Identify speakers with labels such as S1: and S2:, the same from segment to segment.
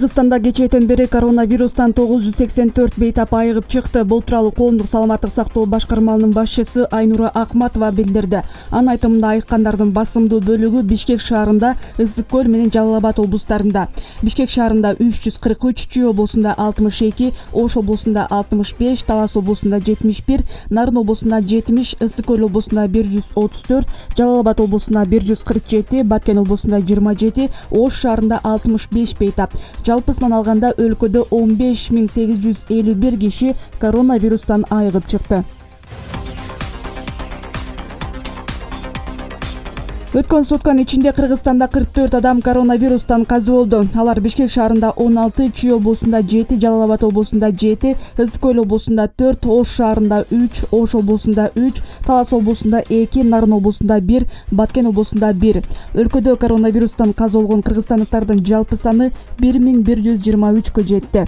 S1: Кыргызстанда кечээден бери коронавирустан 984 бейтап айыгып чыкты. Бул тууралуу коомдук саламаттык сактоо башкармалынын башчысы Айнура Акматова билдирди. Анын айтымында айыккандардын басымдуу бөлүгү Бишкек шаарында, Ысык көл менен Жалал Абад облустарында. Бишкек шаарында 343, Чүй облусунда 62, Ош облусунда 65, Талас облусунда 71, Нарын облусунда 70, Ысык көл облусунда 134, Жалал Абад облусунда 147, Баткен облусунда 27, Ош шаарында 65 бейтап. Жалпысынан алганда өлкөдө 15851 киши коронавирустан айыгып чыкты. Өткөн сутканын ичинде Кыргызстанда 44 адам коронавирустан каза болду. Алар Бишкек шаарында 16, Чүй облусунда 7, Жалал Абад облусунда 7, Ысык көл облусунда 4, Ош шаарында 3, Ош облусунда 3, Талас облусунда 2, Нарын облусунда 1, Баткен облусунда 1. Өлкөдө коронавирустан каза болгон кыргызстандыктардын жалпы саны 1123 жетти.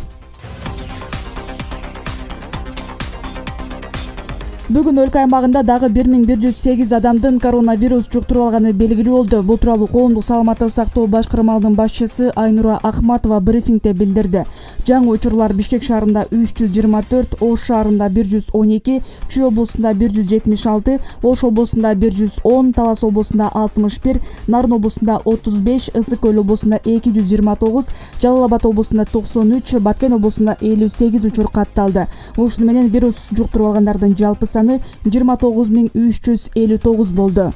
S1: Бүгүн өлкө аймагында дагы 1108 адамдын коронавирус жуктуруп алганы белгилүү болду. Бул тууралуу коомдук саламаттык сактоо башкармалынын башчысы Айнура Акматова брифингде билдирди. Жаңы учурлар Бишкек шаарында 324, Ош шаарында 112, Чүй облусунда 176, Ош облусунда 110, Талас облусунда 61, Нарын облусунда 35, Ысык көл облусунда 229, Жалал Абад облусунда 93, Баткен облусунда 58 учур катталды. Ушуну менен вирус жуктуруп алгандардын жалпы саны 29359 болду.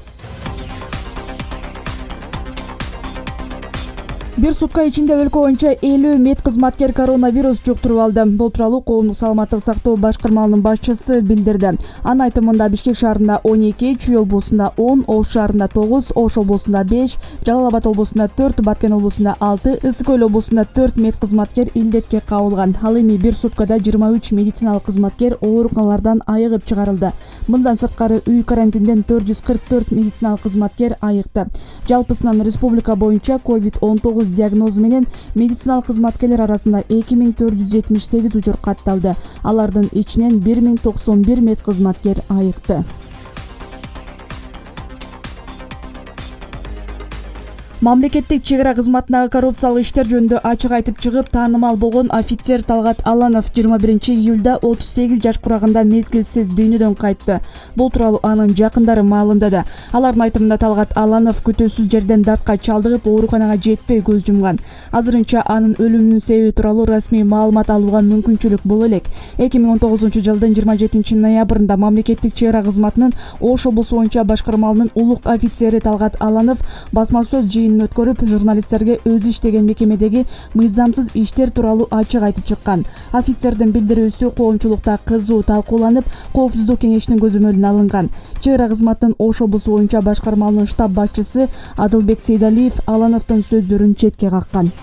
S1: Бир сутка ичинде өлкө боюнча 50 медкызматкер коронавирус жуктуруп алды. Бул тууралуу коомдук саламаттык сактоо башкармалынын башчысы билдирди. Анын айтымында Бишкек шаарында 12, Чүй облусунда 10, Ош шаарында 9, Ош облусунда 5, Жалал Абад облусунда 4, Баткен облусунда 6, Ысык көл облусунда 4 медкызматкер илдетке кабылган. Ал эми бир суткада 23 медициналык кызматкер ооруканалардан айыгып чыгарылды. Мындан сырткары үй карантинден 444 медициналык кызматкер айыкты. Жалпысынан республика боюнча COVID-19 диагнозу менен медициналык кызматкерлер арасында 2478 учур катталды. Алардын ичинен 1091 медкызматкер айыкты. Мамлекеттик чек ара кызматындагы коррупциялык иштер жөнүндө ачык айтып чыгып, таанымал болгон офицер Талгат Аланов 21-июлда 38 жаш курагында мезгилсиз дүйнөдөн кайтты. Бул тууралуу анын жакындары маалымдады. Алардын айтымында Талгат Аланов күтүүсүз жерден дартка чалдыгып, ооруканага жетпей көз жумган. Азырынча анын өлүмүнүн себеби тууралуу расмий маалымат алууга мүмкүнчүлүк боло элек. 2019-жылдын 27-ноябрында мамлекеттик чек ара кызматынын Ош облусу боюнча башкармалынын улук офицери Талгат Аланов басма сөз өткөрүп, журналисттерге өзү иштеген мекемедеги мыйзамсыз иштер тууралуу ачык айтып чыккан. Офицердин билдирүүсү коомчулукта кызуу талкууланып, коопсуздук кеңешинин көзөмөлүнө алынган. Чек ара кызматынын Ош облусу боюнча башкармалынын штаб башчысы Адылбек Сейдалиев Алановдун сөздөрүн четке каккан.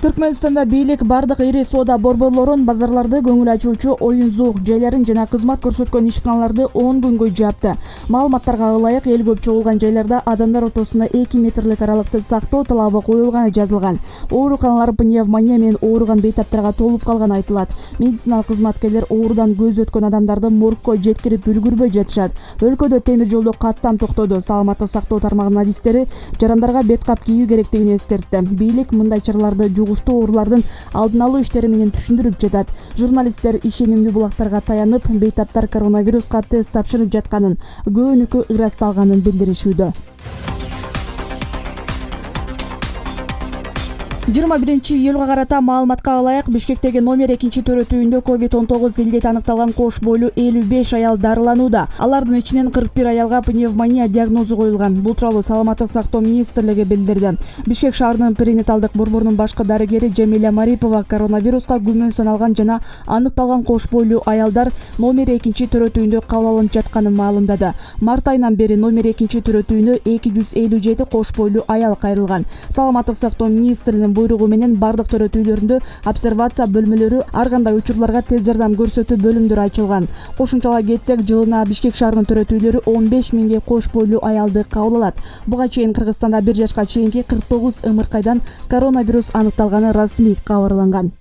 S1: Түркмөнстанда бийлик бардык ири соода борборлорун, базарларды, көңүл ачуучу оюн-зоок жайларын жана кызмат көрсөткөн ишканаларды 10 күнгө жапты. Маалыматтарга ылайык, эл көп чогулган жайларда адамдар ортосунда 2 метрлик аралыкты сактоо талабы коюлганы жазылган. Ооруканалар пневмония менен ооруган бейтаптарга толуп калганы айтылат. Медициналык кызматкерлер оорудан көз өткөн адамдарды моргко жеткирип үлгүрбөй жатышат. Өлкөдө темир жолдо каттам токтоду. Саламаттык сактоо тармагынын адистери жарандарга бет кап кийүү керектигин эскертти. Бийлик мындай чараларды оорулардын алдын алуу иштери менен түшүндүрүп жатат. Журналисттер ишенимдүү булактарга таянып, бейтаптар коронавируска тест тапшырып жатканын, көбүнүкү ырасталганын билдиришүүдө. 21-июлга карата маалыматка ылайык Бишкектеги номер 2-төрөтүүндө COVID-19 илдети аныкталган кош бойлуу 55 аял дарыланууда. Алардын ичинен 41 аялга пневмония диагнозу коюлган. Бул тууралуу Саламаттык сактоо министрлиги билдирди. Бишкек шаарынын перинаталдык борборунун башкы дарыгери Жамиля Марипова коронавируска күмөн саналган жана аныкталган кош бойлуу аялдар номер 2-төрөтүүндө кабыл алынып жатканын маалымдады. Март айынан бери номер 2-төрөтүүнө 257 кош бойлуу аял кайрылган. Саламаттык сактоо министринин буйругу менен бардык төрөтүүлөрүндө обсервация бөлмөлөрү, ар кандай учурларга тез жардам көрсөтүү бөлүмдөрү ачылган. Кошумчалап кетсек, жылына Бишкек шаарынын төрөтүүлөрү 15 миңге кош бойлуу аялды кабыл алат. Буга чейин Кыргызстанда 1 жашка чейинки 49 ымыркайдан коронавирус аныкталганы расмий кабарланган.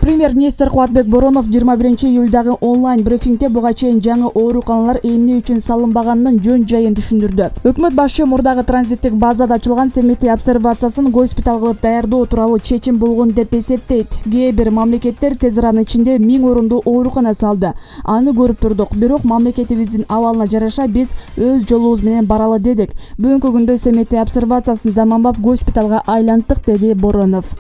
S1: Премьер-министр Кубатбек Боронов 21-июлдагы онлайн брифингде буга чейин жаңы ооруканалар эмне үчүн салынбаганын жөн-жайын түшүндүрдү. Өкмөт башчы мурдагы транзиттик базада ачылган семетий обсервациясын госпиталь кылып даярдоо тууралуу чечим болгон деп эсептейт. Кээ бир мамлекеттер тез арада ичинде 1000 орундуу оорукана салды. Аны көрүп турдук. Бирок мамлекетибиздин абалына жараша биз өз жолубуз менен баралы дедик. Бүгүнкү күндө семетий обсервациясын заманбап госпиталга айланттык, деди Боронов.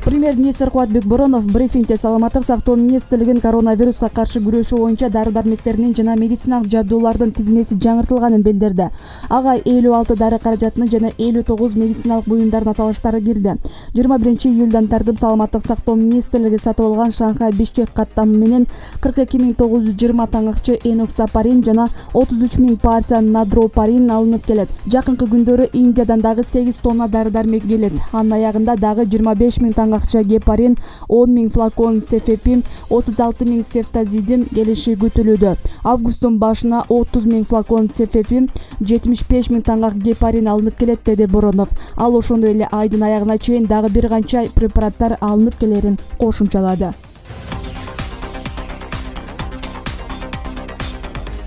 S1: Премьер-министр Кубатбек Боронов брифингде саламаттык сактоо министрлигин коронавируска каршы күрөшүү боюнча дары-дармектеринин жана медициналык жабдуулардын тизмеси жаңыртылганын билдирди. Ага 56 дары каражатынын жана 59 медициналык буюмдардын аталыштары кирди. 21-июлдан тартып саламаттык сактоо министрлиги сатып алган Шанхай Бишкек каттамы менен 42920 таңакчы эноксапарин жана 33000 партия надропарин алынып келет. Жакынкы күндөрү Индиядан дагы 8 тонна дары-дармек келет. Анын аягында дагы 25000 таңакчы гепарин, 10.000 флакон цефепим, 36.000 сефтазидим келиши күтүлүүдө. Августтун башына 30.000 флакон цефепим, 75.000 таңак гепарин алынып келет, деди Боронов. Ал ошондой эле айдын аягына чейин дагы бир канча препараттар алынып келерин кошумчалады.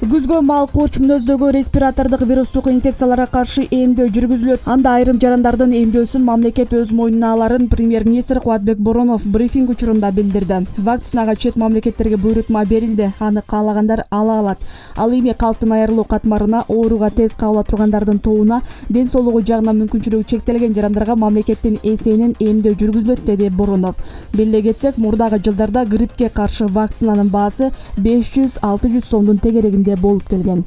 S1: Күзгө мал коч мүнөздөгү респиратордук вирустук инфекцияларга каршы эмдөө жүргүзүлөт. Анда айрым жарандардын эмдөөсүн мамлекет өз мойнуна аларын премьер-министр Кубатбек Боронов брифинг учурунда билдирди. Вакцинага чет мамлекеттерге буйрутма берилди. Аны каалагандар ала алат. Ал эми калктын айырылуу катмарына, ооруга тез кабыла тургандардын тобуна, ден соолугу жагынан мүмкүнчүлүгү чектелген жарандарга мамлекеттин эсебинен эмдөө жүргүзүлөт, деди Боронов. Беле кетсек, мурдагы жылдарда гриппке каршы вакцинанын баасы 500-600 сомдун тегерегинде болуп келген.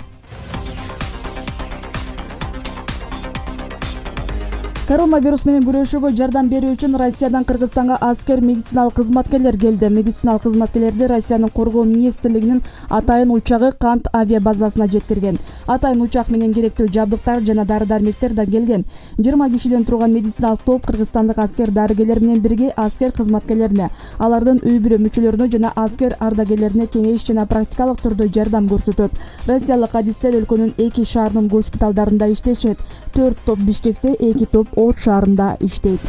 S1: Коронавирус менен күрөшүүгө жардам берүү үчүн Россиядан Кыргызстанга аскер медициналык кызматкерлер келди. Медициналык кызматкерлерди Россиянын коргоо министрлигинин Атайын учагы Кант авиабазасына жеткирген. Атайын учак менен керектүү жабдыктар жана дары-дармектер да келген. 20 кишиден турган медициналык топ кыргызстандык аскер дарыгерлер менен бирге аскер кызматкерлерине, алардын үй-бүлө мүчөлөрүнө жана аскер ардагерлерине кеңеш жана практикалык түрдө жардам көрсөтөт. Россиялык адистер өлкөнүн 2 шаарынын госпиталдарында иштешет. 4 топ Бишкекте, 2 топ Ош шаарында иштейт.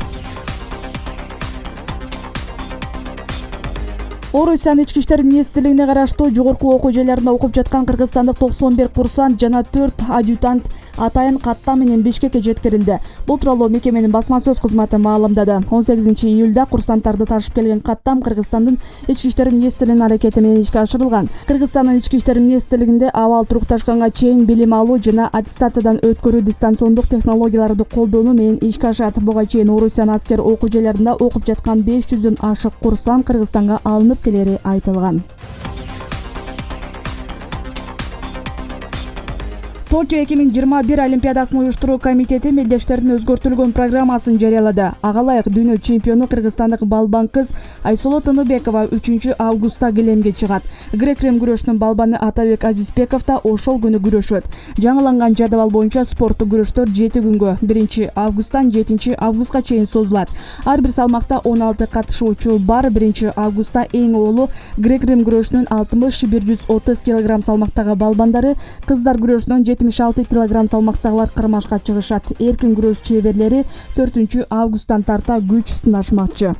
S1: Орусиянын ички иштер министрлигине караштуу жогорку окуу жайларында окуп жаткан кыргызстандык 91 курсант жана 4 адъютант Атайын каттам менен Бишкекке жеткирилди. Бул тууралуу мекеменин басма сөз кызматы маалымдады. 18-июлда курсанттарды ташып келген каттам Кыргызстандын ички иштер министрлигинин аракети менен ишке ашырылган. Кыргызстандын ички иштер министрлигинде абал турукташканга чейин билим алуу жана аттестациядан өткөрүү дистанциондук технологияларды колдонуу менен ишке ашат. Буга чейин Орусиянын аскер окуу жайларында окуп жаткан 500дөн ашык курсант Кыргызстанга алынып келери айтылган. Токио 2021 Олимпиадасын уюштуруу комитети мелдештердин өзгөртүлгөн программасын жарыялады. Ага ылайык дүйнө чемпиону кыргызстандык балбан кыз Айсулу Тыныбекова 3-августта килемге чыгат. Грек-рим күрөшүнүн балбаны Атабек Азизбеков да ошол күнү күрөшөт. Жаңыланган жадыбал боюнча спорттук күрөштөр 7 күнгө 1-августтан 7-августка чейин созулат. Ар бир салмакта 16 катышуучу бар. 1-августта эң оолу грек-рим күрөшүнүн 60-130 кг салмактагы балбандары, кыздар күрөшүнүн 76 кг салмактагылар кармашка чыгышат. Эркин күрөш чеберлери 4-августтан тарта күч сынашмакчы.